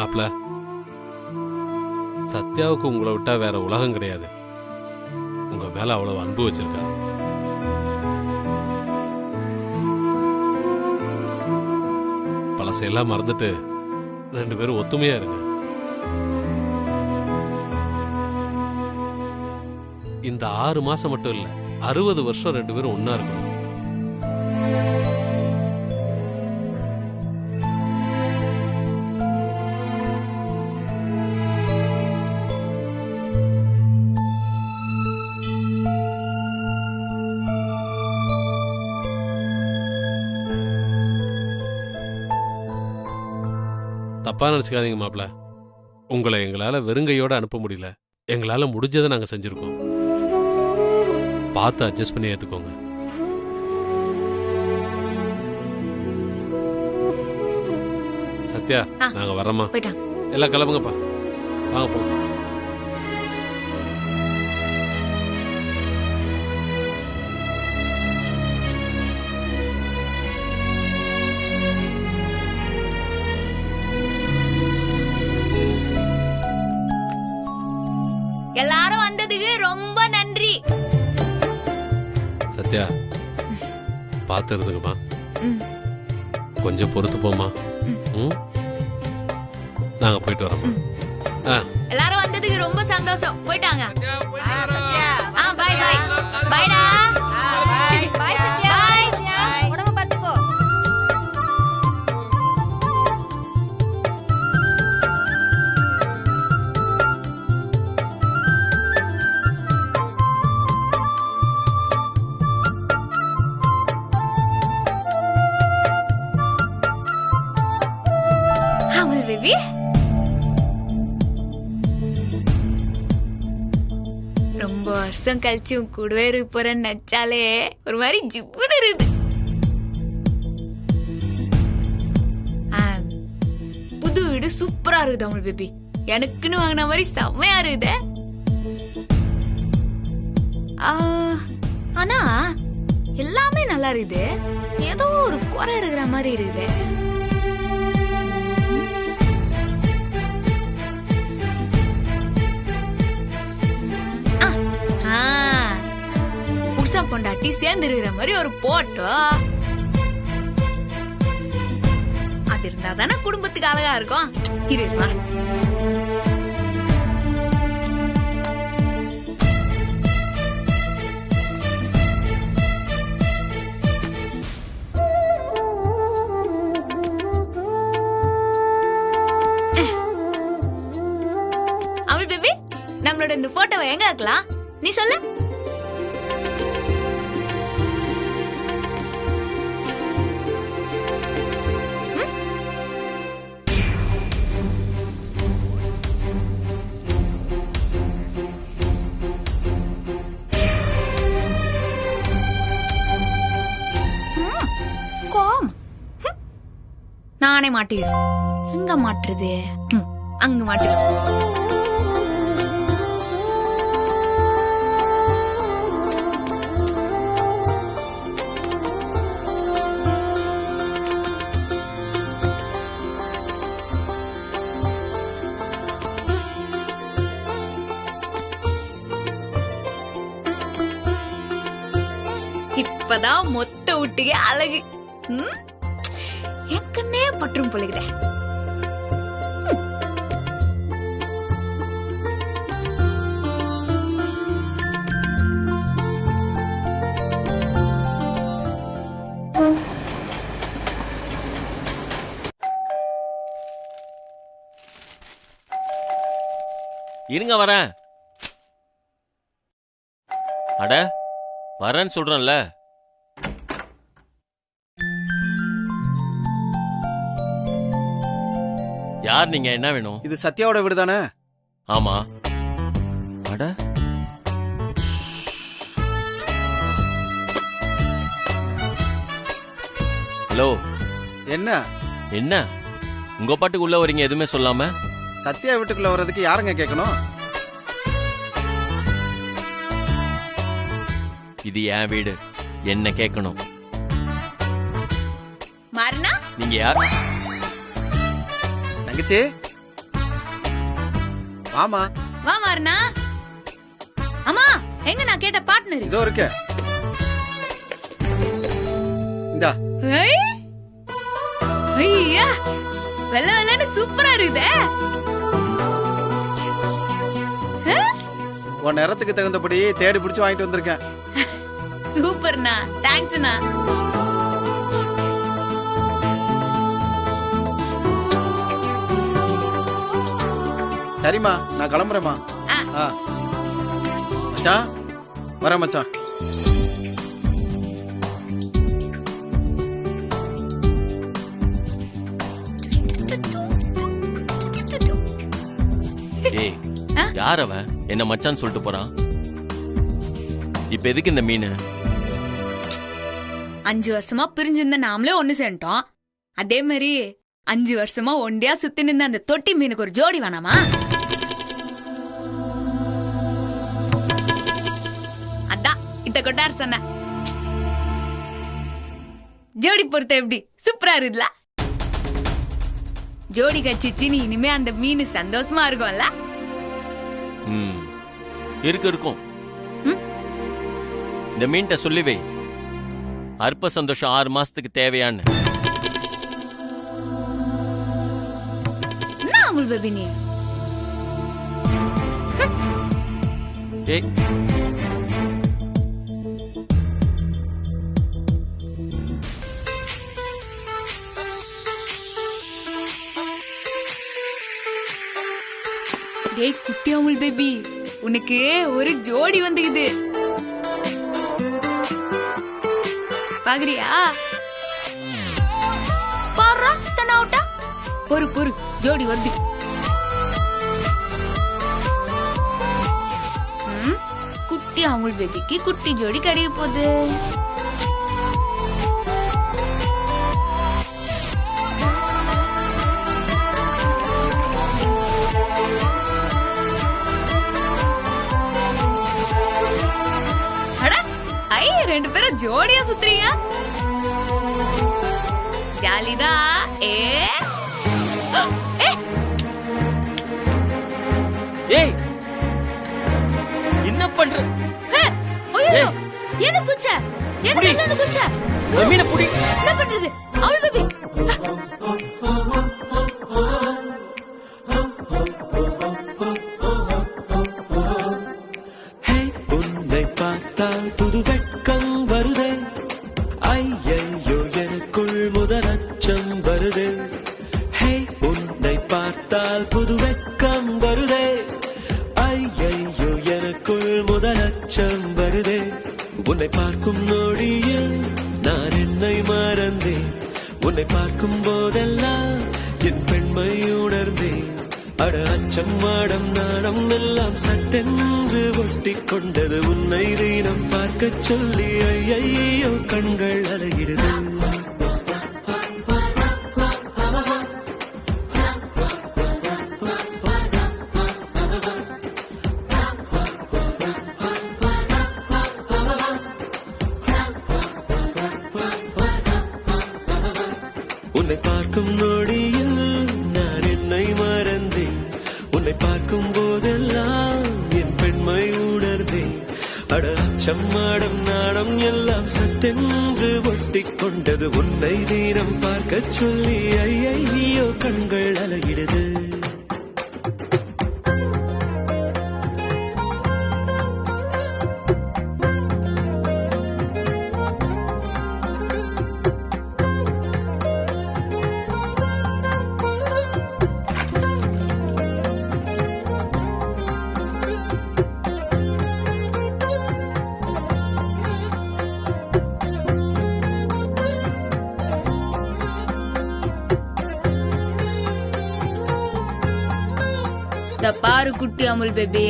மாப்ள, சத்யாவுக்கு உங்களை விட்டா வேற உலகம் கிடையாது. உங்க மேல அவ்வளவு அன்பு வச்சிருக்கா. பழசையெல்லாம் மறந்துட்டு 2 பேரும் ஒத்துமையா இருங்க. இந்த 6 மாசம் மட்டும் இல்ல, 60 வருஷம் 2 பேரும் ஒன்னா இருக்கணும். தப்பா நினைச்சுக்காதீங்க மாப்ள, உங்களை எங்களால வெறுங்கையோட அனுப்ப முடியல. எங்களால முடிஞ்சதை நாங்க செஞ்சிருக்கோம். பார்த்து அட்ஜஸ்ட் பண்ணி ஏத்துக்கோங்க. சத்யா, நாங்க வர்றோமா? எல்லாம் கிளம்புங்கப்பா, வாங்க போலாம். எல்லாரும் வந்ததுக்கு ரொம்ப நன்றி. சத்யா, பார்த்து இருந்துங்கம்மா. கொஞ்சம் பொறுத்து போமா. நாங்க போயிட்டு வரோம். எல்லாரும் வந்ததுக்கு ரொம்ப சந்தோஷம். போயிட்டாங்க. Bye bye. பைடா. பை சத்யா. பை. உடம்ப பாத்துக்கோ. அமல் பேபி, ரொம்ப வருஷம் கழிச்சு உன் கூடவே இருக்க போறேன்னு நினைச்சாலே ஒரு மாதிரி ஜிப்புன்னு இருக்குது. புது வீடு சூப்பரா இருக்குது அமல் பேபி. எனக்குன்னு வாங்கின மாதிரி செம்மையா இருக்குது. ஆனா எல்லாமே நல்லா இருக்குது, ஏதோ ஒரு குறை இருக்கிற மாதிரி இருக்குது. புருஷன் பொண்டாட்டி சேர்ந்து இருக்கிற மாதிரி ஒரு போட்டோ அது இருந்தா தானே குடும்பத்துக்கு அழகா இருக்கும். இருமா, அமல் பேபி, நம்மளோட இந்த போட்டோவை எங்க வைக்கலாம் நீ சொல்லு. நானே மாட்டிக்கிறேன். எங்க மாட்டுறது? அங்க மாட்டுறேன். இப்பதான் மொத்த வீட்டுக்கே அழகு. எனக்குன்னே பற்றும் பொழுகுதே. இருங்க, வரேன். அட, வரேன்னு சொல்றேன்ல. யார் நீங்க? என்ன வேணும்? இது சத்யாவோட வீடு தானே? ஆமா. அட, ஹலோ. என்ன என்ன உங்க பாட்டுக்கு உள்ள வரீங்க எதுவுமே சொல்லாம? சத்யா வீட்டுக்குள்ள வர்றதுக்கு யாருங்க கேட்கணும்? இது என் வீடு, என்ன கேட்கணும். மரணா, நீங்க யார்? தங்கச்சி, ஆமா. வா மாறனா. அம்மா எங்க நான் கேட்ட பார்ட்னர்? இதோ இருக்க. இந்தா. ஐயா வெள்ள வெள்ளன்னு சூப்பரா இருக்குதே. உன் நேரத்துக்கு தகுந்தபடி தேடி பிடிச்சு வாங்கிட்டு வந்திருக்கேன். சூப்பர்ண்ணா, தேங்க்ஸ்ண்ணா. சரிம்மா, நான் கிளம்புறேம்மா. மச்சான் வரேன் மச்சான். ஏய், யார் அவன்? என்ன மச்சான் சொல்லிட்டு போறான். இப்ப எதுக்கு இந்த மீன்? 5 வருஷமா பிரிஞ்சிருந்த நாமளே ஒண்ணு சேர்ந்துட்டோம். அதே மாதிரி 5 வருஷமா ஒண்டியா சுத்தி நின்ற அந்த தொட்டி மீனுக்கு ஒரு ஜோடி வேணாமா? அதான் இத்த கொட்டார் சொன்ன. ஜோடி பொறுத்த எப்படி சூப்பரா இருக்குல்ல? ஜோடி கச்சிச்சின்னு இனிமே அந்த மீன் சந்தோஷமா இருக்கும்ல? இருக்கும். இந்த மீன்ட்ட சொல்லிவே அற்ப சந்தோஷம் 6 மாசத்துக்கு தேவையான்னு. என்ன அமுல் பேபி நீ? ஏய், டேய் குட்டி அமுல் பேபி, உனக்கு ஒரு ஜோடி வந்துக்குது. பாக்குறியா? பாரா தனாவுட்டா பொறு ஜோடி வருது. குட்டி அமுல் பேபிக்கு குட்டி ஜோடி கிடைக்க போகுது. ரெண்டு பேரும் ஜோடியா சுத்துறீங்க, ஜாலிதா. ஏய், என்ன பண்ற? என்ன குச்ச? என்ன குச்ச? மீனை புடி. என்ன பண்றது அமுல் பேபி? உன்னை பார்த்தால் புது வெட்கம் வருதே. ஐயையோ எனக்குள் முதலச்சம் வருதே. ஹே, உன்னை பார்த்தால் புது வெட்கம் வருதே. ஐயையோ எனக்குள் முதலச்சம் வருதே. உன்னை பார்க்கும் நொடியில் நான் என்னை மறந்தேன். உன்னை பார்க்கும் போதெல்லாம் என் பெண்மை உணர்ந்தேன். அட அச்சம் மாடம் நாணம் எல்லாம் சட்டென்று ஒட்டி கொண்டது. உன்னை தினம் பார்க்க சொல்லி ஐயையோ கண்கள் அலையிடுது. உன்னை பார்க்கும் நொடியில் நான் என்னை மறந்தேன். உன்னை பார்க்கும் போதெல்லாம் என் பெண்மை உணர்ந்தேன். அட அச்சம் மாடம் நாணம் எல்லாம் சட்டென்று ஒட்டி கொண்டது. உன்னை தினம் பார்க்க சொல்லி ஐயையோ கண்கள் அலையிடுது. பாரு குட்டி அமுல் பேபி,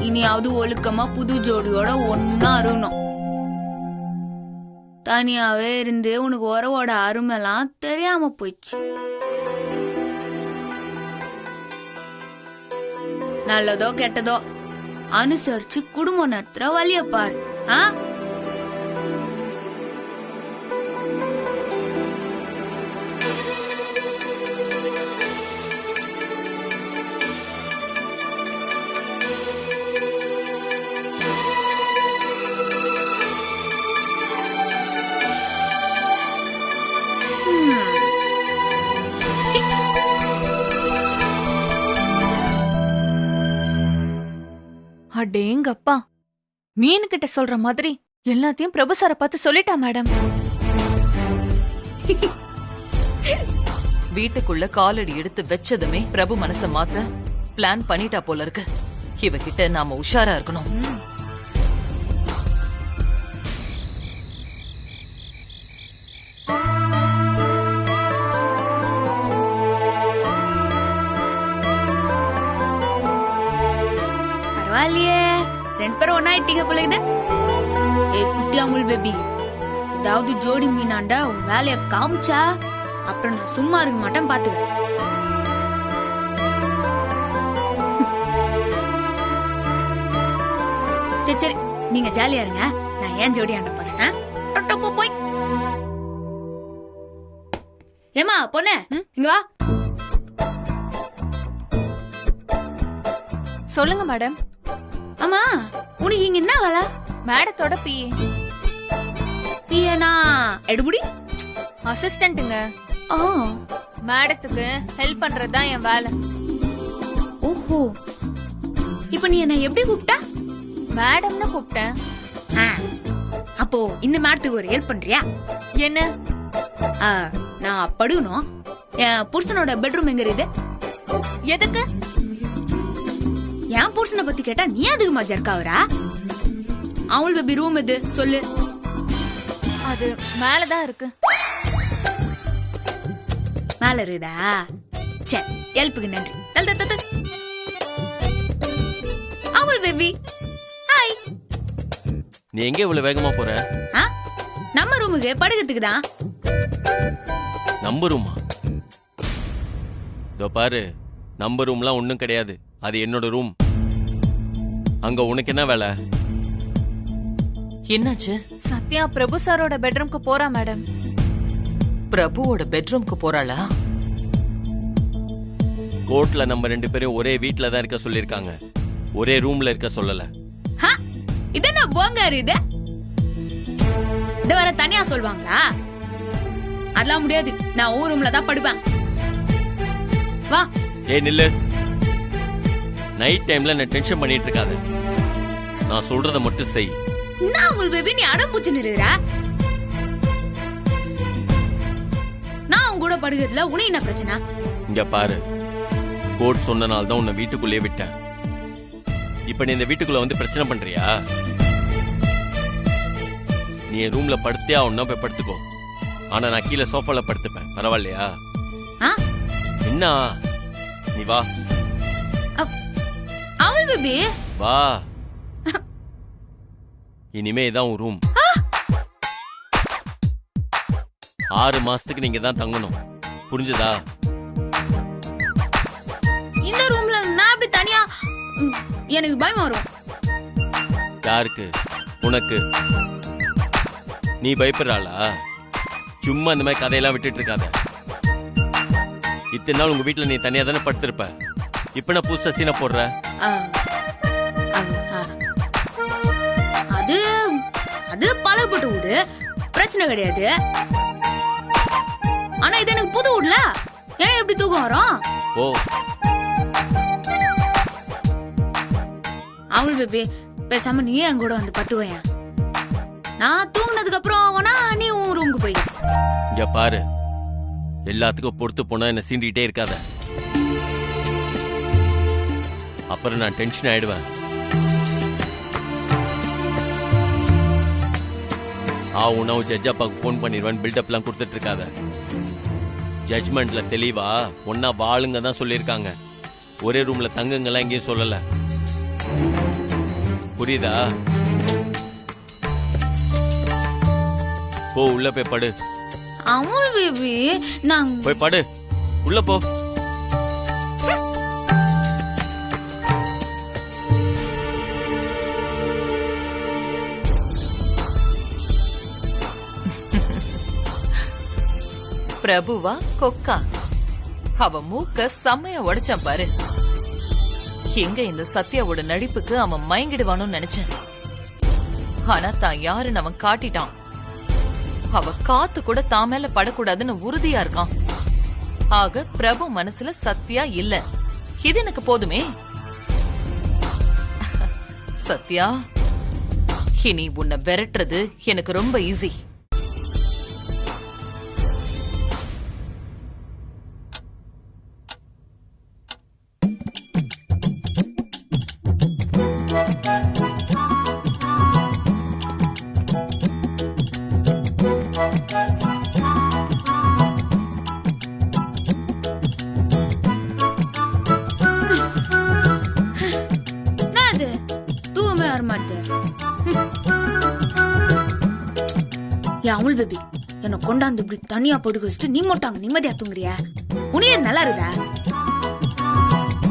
இனியாவது ஒழுக்கமா புது ஜோடியோட ஒன்னா இருக்கணும். தனியாவே இருந்து உனக்கு உறவோட அருமைலாம் தெரியாம போயிடுச்சு. நல்லதோ கெட்டதோ அனுசரிச்சு குடும்பம் நடத்துற வழிய பாரு. அடேங்கப்பா, மீன் கிட்ட சொல்ற மாதிரி எல்லாத்தையும் பிரபு சாரை பார்த்து சொல்லிட்டா மேடம். வீட்டுக்குள்ள காலடி எடுத்து வச்சதுமே பிரபு மனச மாத்த பிளான் பண்ணிட்டா போல இருக்கு. இவகிட்ட நாம உஷாரா இருக்கணும். பரவாயில்லையே, 2 பேரும் ஒன்னா ஆயிட்டீங்க போல இது. ஏ குட்டி அமுல் பேபி, ஏதாவது ஜோடி மீனாண்டா உன் வேலைய காமிச்சா அப்புறம் நான் சும்மா இருக்க மாட்டேன் பாத்துக்க. சரி சரி, நீங்க ஜாலியா இருங்க, நான் ஏன் ஜோடி ஆண்ட போறேன். போய் ஏமா பொண்ணு இங்க வா. சொல்லுங்க மேடம். ஆமா, உனக்கு இங்க என்ன வேலை? மேடத்தோட பிஏனா எடுபுடி அசிஸ்டன்ட்டுங்க. ஓ, மேடத்துக்கு ஹெல்ப் பண்றதுதான் என் வேலை. ஓஹோ, இப்ப நீ என்ன எப்படி கூப்பிட்ட? மேடம்னு கூப்பிட்டேன். அப்போ இந்த மேடத்துக்கு ஒரு ஹெல்ப் பண்றியா? என்ன? நான் படுக்கணும். என் புருஷனோட பெட்ரூம் எங்க இருக்குது? எதுக்கு? என் புருஷனை பத்தி கேட்டா நீ அதுக்குமா ஜர்க்காவரா? அவள் பேபி ரூம் எது சொல்லு. அது மேலதான் இருக்கு. மேல இருக்குதா? சரி, ஹெல்ப்புக்கு நன்றி. அவள் பேபி ஹாய். நீ எங்க இவ்வளவு வேகமா போற? நம்ம ரூமுக்கு படுக்கிறதுக்கு தான். நம்ம ரூமா? இதோ பாரு, நம்ம ரூம்லாம் ஒண்ணும் கிடையாது. அது என்னோட ரூம். அங்க உனக்கு என்ன வேலை? என்னாச்சு? சத்யா பிரபு சாரோட பெட்ரூம்க்கு போறா மேடம். பிரபுவோட பெட்ரூம்க்கு போறாளா? கோர்ட்ல நம்ம 2 பேரும் ஒரே வீட்ல தான் இருக்க சொல்லிருக்காங்க, ஒரே ரூம்ல இருக்க சொல்லல. இது என்ன போங்காரு இது? இத வர தனியா சொல்வாங்களா? அதெல்லாம் முடியாது, நான் ஊர் ரூம்ல தான் படுப்பேன். வா. ஏய் நில்லு. நைட் டைம்ல நான் டென்ஷன் பண்ணிட்டு இருக்காத. நான் சொல்றத மட்டும் செய். நான் உங்கள் பேபி நீ அடம் பூச்சி நிறுறா. நான் உன் கூட படுக்கிறதுல உனக்கு என்ன பிரச்சனை? இங்க பாரு, கோர்ட் சொன்னனால தான் உன்னை வீட்டுக்குள்ளே விட்டேன். இப்ப நீ இந்த வீட்டுக்குள்ள வந்து பிரச்சனை பண்றியா? நீ என் ரூம்ல படுத்தே ஆகணும்னா போய் படுத்துக்கோ. ஆனா நான் கீழே சோஃபால படுத்துப்பேன், பரவாயில்லையா? என்ன? நீ வா. அவள் பேபி வா. இனிமே இதான் உன் ரூம். 6 மாசத்துக்கு நீங்க தான் தங்கணும், புரிஞ்சுதா? இந்த ரூம்ல நான் அப்படி தனியா எனக்கு பயம் வரும். யாருக்கு? உனக்கு. நீ பயப்படுறாளா? சும்மா இந்த மாதிரி கதையெல்லாம் விட்டுட்டு இருக்காத. இத்தனை நாள் உங்க வீட்டுல நீ தனியா தானே படுத்திருப்ப. இப்ப நான் புதுசா சீனை போடுற. அது அது பழப்பட்டு வீடு, பிரச்சனை கிடையாது. ஆனா இது எனக்கு புது வீடுல, ஏன் எப்படி தூக்கம் வரும்? ஓ, அவள் பேபி பேசாம நீ என் கூட வந்து பத்துவையா. நான் தூங்கினதுக்கு அப்புறம் நீ உன் ரூமுக்கு போய். இங்க பாரு, எல்லாத்துக்கும் பொறுத்து போனா என்ன சீண்டிகிட்டே இருக்காத. அப்புறம் நான் டென்ஷன் ஆயிடுவேன். உனவு ஜட்ஜப்பாக்கு போன் பண்ணிடுவேன் பில்டப்லாம் கொடுத்துட்டு இருக்காத. ஜட்ஜ்மெண்ட்ல தெளிவா ஒன்னா வாளுங்க தான் சொல்லியிருக்காங்க, ஒரே ரூம்ல தங்குங்கெல்லாம் எங்கேயும் சொல்லல. புரியுதா? போ, உள்ள போய் படு. அமுல் பேபி நான் போய் படு, உள்ள போ. பிரபுவா கொக்கா? அவ மூக்க செம்மையா உடைச்சான் பாரு. எங்க இந்த சத்யாவோட நடிப்புக்கு அவன் மயங்கிடுவானு நினைச்சேன். ஆனா தான் யாருன்னு அவன் காட்டிட்டான். அவ காத்து கூட தான் மேல படக்கூடாதுன்னு உறுதியா இருக்கான். ஆக பிரபு மனசுல சத்யா இல்ல. இது எனக்கு போதுமே. சத்யா, இனி உன்னை விரட்டுறது எனக்கு ரொம்ப ஈஸி. அமுல் பேபி என்ன கொண்டாந்து இப்படி தனியா படுக்க வச்சுட்டு நீ மட்டும் அங்க நிம்மதியா தூங்குறிய? உனிய நல்லா இருக்குதா?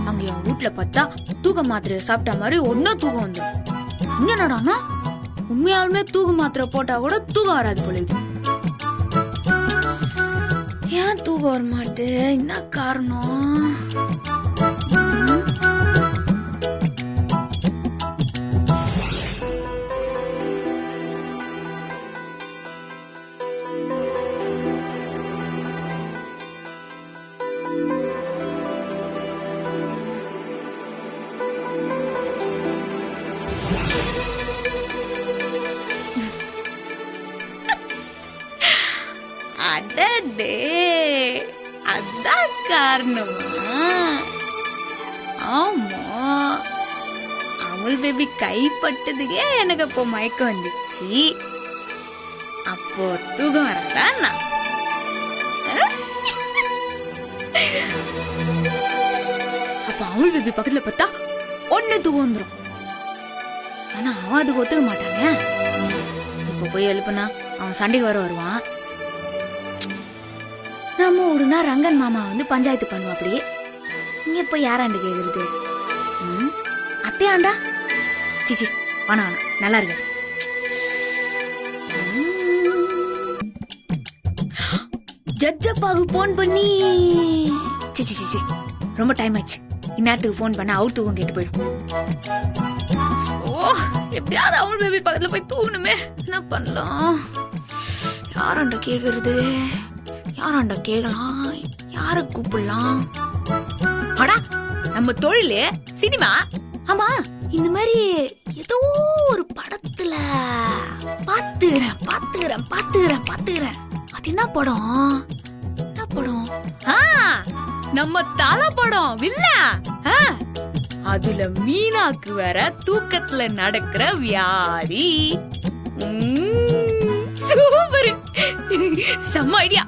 அங்க என் வீட்டுல பார்த்தா தூக்க மாத்திரை சாப்பிட்ட மாதிரி ஒன்னும் தூக்கம் வந்துடும். இங்க என்னடானா உண்மையாலுமே தூக்க மாத்திரை போட்டா கூட தூக்கம் வராது போல இது. ஏன் தூக்கம் வர மாட்டே? என்ன காரணம்? அடடே, அதான் காரணமா? ஆமா, அமுல் பேபி கைப்பட்டதுக்கே எனக்கு அப்போ மயக்கம் வந்துச்சு. அப்போ தூக்கம் வரதா? அப்ப அமுல் பேபி பக்கத்துல பார்த்தா ஒண்ணு தூக்கம் வந்துடும். ஆனா அவன் அதுக்கு ஒத்துக்க மாட்டாங்க. இப்ப போய் எழுப்புனா அவன் சண்டைக்கு வருவான். நம்ம விடுனா ரங்கன் மாமா வந்து பஞ்சாயத்து பண்ணுவா. அப்படியே இங்க போய் யாராண்டு கேக்குறது? அத்தையாண்டா? சிச்சி வானா வானா, நல்லா இருக்கு. ஜட்ஜப்பாவுக்கு போன் பண்ணி சிச்சி சிச்சி ரொம்ப டைம் ஆச்சு, இந்நேரத்துக்கு போன் பண்ண அவுட் தூக்கம் கேட்டு போயிடும். எப்படியாவது அமுல் பேபி பக்கத்துல போய் தூங்கணுமே. என்ன பண்ணலாம்? யாராண்ட கேக்குறது? யாராண்ட கேக்கலாம்? யார கூப்பிடலாம்? அடா, நம்ம தொழிலே சினிமா. ஆமா, இந்த மாதிரி ஏதோ ஒரு படத்துல பாத்துக்கிறேன். அது என்ன படம்? நம்ம தலை படம் வில்ல. அதுல மீனாக்கு வேற தூக்கத்துல நடக்கிற வியாதி. சூப்பர், செம்ம ஐடியா.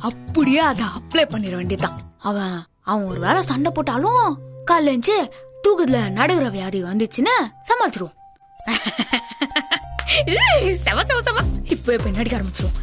அப்படியே அதை அப்ளை பண்ணிட வேண்டியதான். அவன் ஒரு வேளை சண்டை போட்டாலும் காலைச்சு தூக்கத்துல நடுகிற வியாதி வந்துச்சுன்னு சமாளிச்சிருவோம். செம இப்ப நடிக்க ஆரம்பிச்சிருவோம்.